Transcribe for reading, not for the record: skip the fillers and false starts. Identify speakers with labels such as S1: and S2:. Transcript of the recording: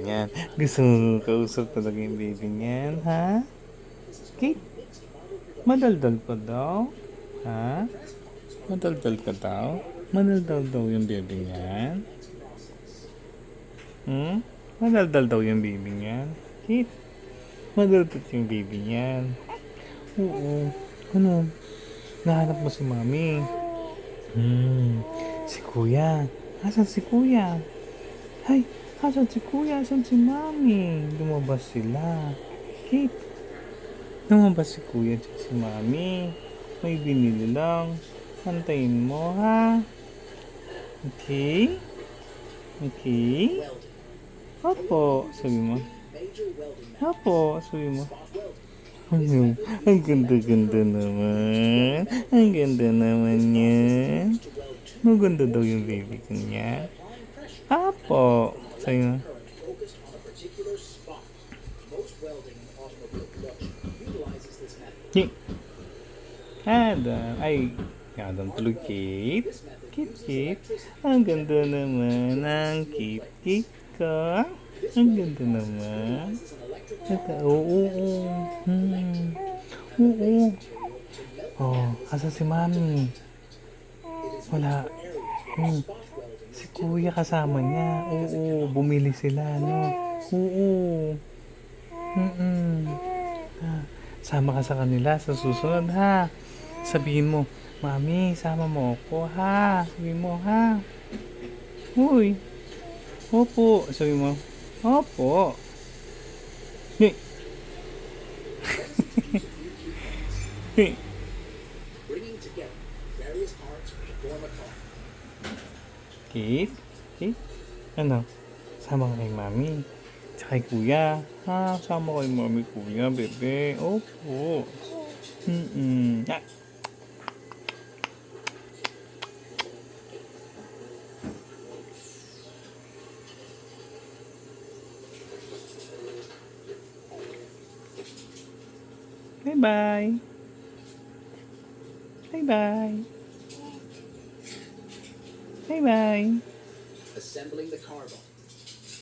S1: niyan. Gusto mo kausap talaga yung baby niyan, ha? Kate, madaldal ka daw? Ha? Madaldal ka daw? Madaldal daw yung baby niyan? Hmm? Madaldal daw yung baby niyan? Kate, madaldal yung baby niyan? Oo. Ano? Nahanap mo si mami? Si kuya. Asan si kuya? Ay, asan si kuya? Asan si mami? Lumabas sila. Kate, lumabas si kuya at si mami. May binili lang. Antayin mo, ha? Okay? Okay? Opo, sabi mo. Opo, sabi mo. Ano? Ang ganda-ganda naman. Ang ganda naman niya. Maganda daw yung baby ko niya. Apo, sabi mo. Hi. Adam. Ay, Adam tulog, Kate. Kate. Ang ganda naman ng Kate ko. Ang ganda naman. Oo. Oo. Oh, asa si mami? Wala. Si kuya kasama niya. Oo, bumili sila, no? Oo. Ah, sama ka sa kanila sa susunod, ha? Sabihin mo, Mami, sama mo ako, ha? Sabihin mo, ha? Uy, opo. Sabihin mo, opo. Hey. Hey. Kate? Kate? Ano? Sama ka kay Mami. Tsaka kay Kuya. Ha? Sama kay Mami, Kuya, bebe. Opo. Ah. Bye-bye. Bye-bye. Bye-bye.
S2: Assembling the carbon.